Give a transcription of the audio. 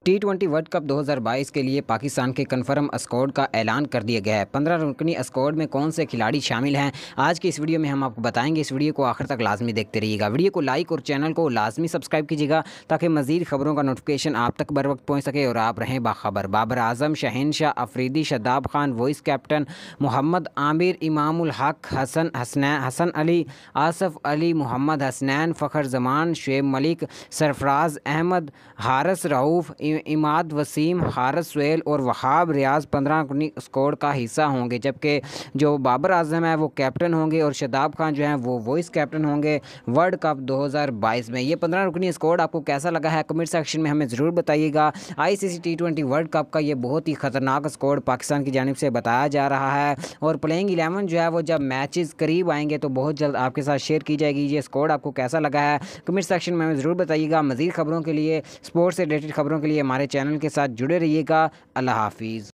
T20 world cup 2022 के लिए पाकिस्तान के कन्फर्म स्क्वाड का ऐलान कर दिया गया है। 15 रुकनी स्क्वाड में कौन से खिलाड़ी शामिल हैं, आज की इस वीडियो में हम आपको बताएंगे। इस वीडियो को आखिर तक लाजमी देखते रहिएगा। वीडियो को लाइक और चैनल को लाजमी सब्सक्राइब कीजिएगा ताकि मजीद खबरों का नोटिफिकेशन आप तक बर वक्त पहुँच सके और आप रहें बाखबर। बाबर आजम, शहनशाह अफरीदी, शादाब खान, वॉइस कैप्टन मोहम्मद आमिर, इमामुल हक, हसन अली, आसफ अली, मोहम्मद हसनैन, फ़खर जमान, शुएब मलिक, सरफराज अहमद, हारिस रऊफ़, इमाद वसीम, हारिस सुहेल और वहाब रियाज 15 रुकनी स्क्वाड का हिस्सा होंगे। जबकि जो बाबर आजम है वो कैप्टन होंगे और शादाब खान जो हैं वो वॉइस कैप्टन होंगे वर्ल्ड कप 2022 में। ये 15 रुकनी स्क्वाड आपको कैसा लगा है कमेंट सेक्शन में हमें ज़रूर बताइएगा। ICC T20 वर्ल्ड कप का ये बहुत ही ख़तरनाक स्क्वाड पाकिस्तान की जानिब से बताया जा रहा है और प्लेइंग 11 जो है वो जब मैचेस करीब आएंगे तो बहुत जल्द आपके साथ शेयर की जाएगी। ये स्क्वाड आपको कैसा लगा है कमेंट सेक्शन में हमें ज़रूर बताइएगा। मज़ीद खबरों के लिए, स्पोर्ट्स से रिलेटेड खबरों के लिए हमारे चैनल के साथ जुड़े रहिएगा। अल्लाह हाफिज़।